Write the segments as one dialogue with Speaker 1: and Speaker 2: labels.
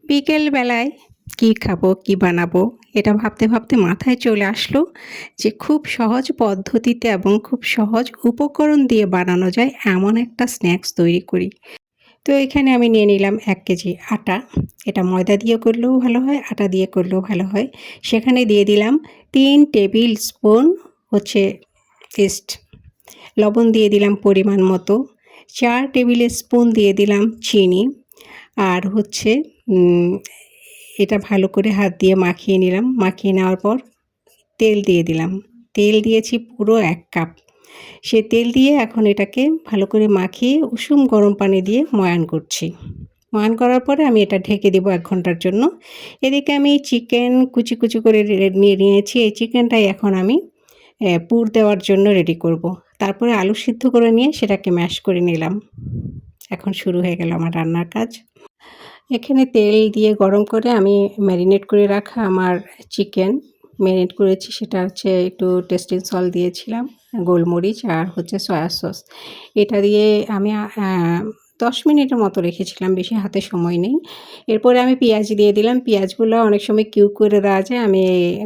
Speaker 1: বিকেল বেলায় কি খাবো, কি বানাবো এটা ভাবতে, ভাবতে মাথায় চলে আসলো যে খুব সহজ পদ্ধতিতে এবং খুব সহজ উপকরণ দিয়ে বানানো যায় এমন একটা স্ন্যাক্স তৈরি করি। তো এখানে আমি নিয়ে নিলাম ১ কেজি আটা। এটা ময়দা দিয়ে করলেও ভালো হয়, আটা দিয়ে করলেও ভালো হয়। সেখানে দিয়ে দিলাম ৩ টেবিল স্পুন হচ্ছে ইস্ট। লবণ দিয়ে দিলাম পরিমাণ মতো। ৪ টেবিল স্পুন দিয়ে দিলাম চিনি। আর হচ্ছে উম এটা ভালো করে হাত দিয়ে মাখিয়ে নিলাম। মাখিয়ে নেওয়ার পর তেল দিয়ে দিলাম। তেল দিয়েছি পুরো ১ কাপ। সে তেল দিয়ে এখন এটাকে ভালো করে মাখিয়ে উষুম গরম পানি দিয়ে ময়ান করছি। ময়ান করার পরে আমি এটা ঢেকে দেবো ১ ঘন্টার জন্য। এদিকে আমি চিকেন কুচি, কুচি করে নিয়ে নিয়েছি। এই চিকেনটাই এখন আমি পুর দেওয়ার জন্য রেডি করব। তারপরে আলু সিদ্ধ করে নিয়ে সেটাকে ম্যাশ করে নিলাম। এখন শুরু হয়ে গেল আমার রান্নার কাজ। এখানে তেল দিয়ে গরম করে আমি ম্যারিনেট করে রাখা আমার চিকেন ম্যারিনেট করেছি, সেটা হচ্ছে একটু টেস্টিং সল্ট দিয়েছিলাম, গোলমরিচ আর হচ্ছে সয়া সস। এটা দিয়ে আমি ১০ মিনিটের মতো রেখেছিলাম, বেশি হাতে সময় নেই। এরপরে আমি পেঁয়াজ দিয়ে দিলাম। পেঁয়াজগুলো অনেক সময় কিউব করে দেওয়া যায়, আমি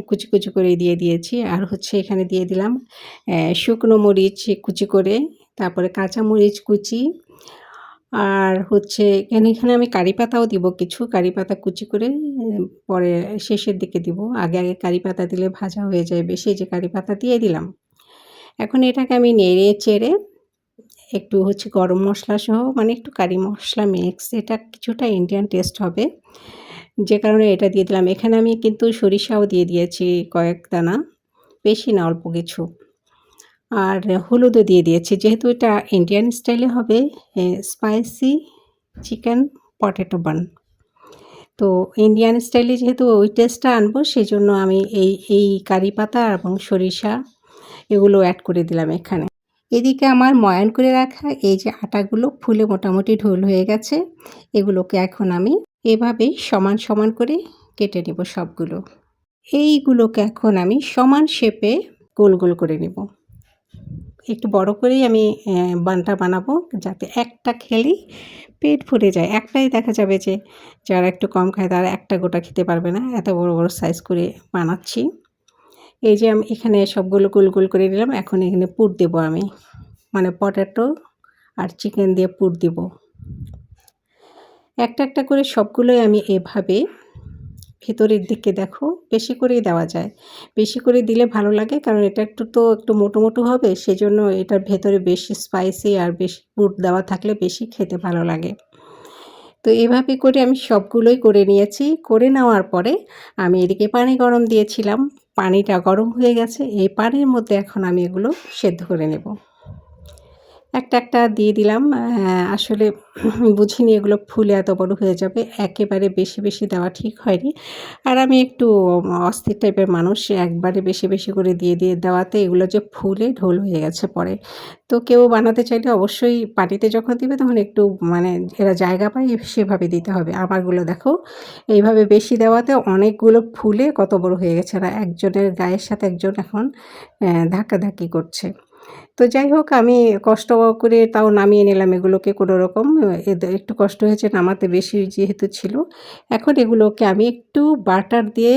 Speaker 1: কুচি, কুচি করে দিয়ে দিয়েছি। আর হচ্ছে এখানে দিয়ে দিলাম শুকনো মরিচ কুচি করে, তারপরে কাঁচা মরিচ কুচি, আর হচ্ছে এখানে আমি কারি পাতাও দিব কিছু। কারি পাতা কুচি করে পরে শেষের দিকে দিব। আগে, আগে কারি পাতা দিলে ভাজা হয়ে যায় বেশি, এই যে কারি পাতা দিয়ে দিলাম। এখন এটাকে আমি নেড়ে চেড়ে একটু হচ্ছে গরম মসলা সহ মানে একটু কারি মসলা মিক্স, এটা কিছুটা ইন্ডিয়ান টেস্ট হবে। যে কারণে এটা দিয়ে দিলাম। এখানে আমি কিন্তু সরিষাও দিয়ে দিয়েছি কয়েক দানা, বেশি না অল্প কিছু। আর হলুদও দিয়ে দিয়েছি। যেহেতু এটা ইন্ডিয়ান স্টাইলে হবে স্পাইসি চিকেন পটেটো বান। তো ইন্ডিয়ান স্টাইলে যেহেতু ওই টেস্টটা আনবো, সেজন্য আমি এই কারি পাতা এবং সরিষা এগুলো অ্যাড করে দিলাম এখানে। এদিকে আমার ময়ান করে রাখা এই যে আটাগুলো ফুলে মোটামুটি ঢোল হয়ে গেছে। এগুলোকে এখন আমি এভাবেই সমান, সমান করে কেটে নেব সবগুলো। এইগুলোকে এখন আমি সমান শেপে গোল, গোল করে নেব। একটু বড় করেই আমি বানটা বানাবো, যাতে একটা খেলেই পেট ভরে যায়। একটাই দেখা যাবে যে যারা একটু কম খায় তারা একটা গোটা খেতে পারবে না। এত বড়, বড় সাইজ করে বানাচ্ছি। এই যে আমি এখানে সবগুলো গোল, গোল করে নিলাম। এখন এখানে পুর দেবো আমি। মানে পটেটো আর চিকেন দিয়ে পুর দিব। একটা, একটা করে সবগুলোই আমি এভাবে ভেতরের দিকে দেখো বেশি করেই দেওয়া যায়। বেশি করে দিলে ভালো লাগে, কারণ এটা একটু মোটো, মোটো হবে, সেজন্য এটার ভেতরে বেশি স্পাইসি আর বেশি পুর দেওয়া থাকলে বেশি খেতে ভালো লাগে। তো এভাবে করে আমি সবগুলোই করে নিয়েছি। করে নেওয়ার পরে আমি এদিকে পানি গরম দিয়েছিলাম। পানিটা গরম হয়ে গেছে। এই পানির মধ্যে এখন আমি এগুলো সেদ্ধ করে নেব। একটা, একটা দিয়ে দিলাম। আসলে বুঝিনি এগুলো ফুলে এত বড় হয়ে যাবে। একেবারে বেশি, বেশি দেওয়া ঠিক হয়নি। আর আমি একটু অস্থির টাইপের মানুষ। একবারে বেশি, বেশি করে দিয়ে দেওয়াতে এগুলো যে ফুলে ঢোল হয়ে গেছে পরে। তো কেউ বানাতে চাইলে অবশ্যই পানিতে যখন দিবে তখন একটু মানে এরা জায়গা পায় সেভাবে দিতে হবে। আমারগুলো দেখো এইভাবে বেশি দেওয়াতে অনেকগুলো ফুলে কত বড় হয়ে গেছে। আর একজনের গায়ের সাথে একজন এখন ধাক্কাধাক্কি করছে। তো যাই হোক, আমি কষ্ট করে তাও নামিয়ে নিলাম এগুলোকে কোনোরকম। একটু কষ্ট হয়েছে নামাতে, বেশি যেহেতু ছিল। এখন এগুলোকে আমি একটু বাটার দিয়ে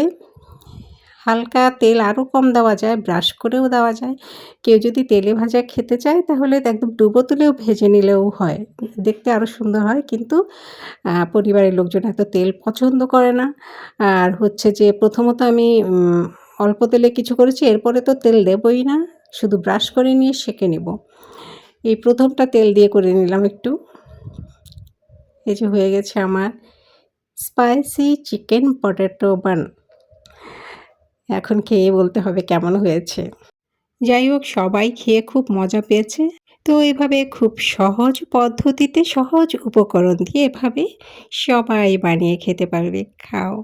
Speaker 1: হালকা তেল আরও কম দেওয়া যায়, ব্রাশ করেও দেওয়া যায়। কেউ যদি তেলে ভাজা খেতে চায় তাহলে একদম ডুবো তেলেও ভেজে নিলেও হয়। দেখতে আরও সুন্দর হয়, কিন্তু পরিবারের লোকজন এত তেল পছন্দ করে না। আর হচ্ছে যে প্রথমত আমি অল্প তেলে কিছু করেছি, এরপরে তো তেল দেবই না। শুধু ব্রাশ করে নিয়ে সেঁকে নেব। এই প্রথমটা তেল দিয়ে করে নিলাম একটু। এই যে হয়ে গেছে আমার স্পাইসি চিকেন পটেটো বান। এখন খেয়ে বলতে হবে কেমন হয়েছে। যাই হোক, সবাই খেয়ে খুব মজা পেয়েছে। তো এভাবে খুব সহজ পদ্ধতিতে সহজ উপকরণ দিয়ে এভাবে সবাই বানিয়ে খেতে পারবে। খাও।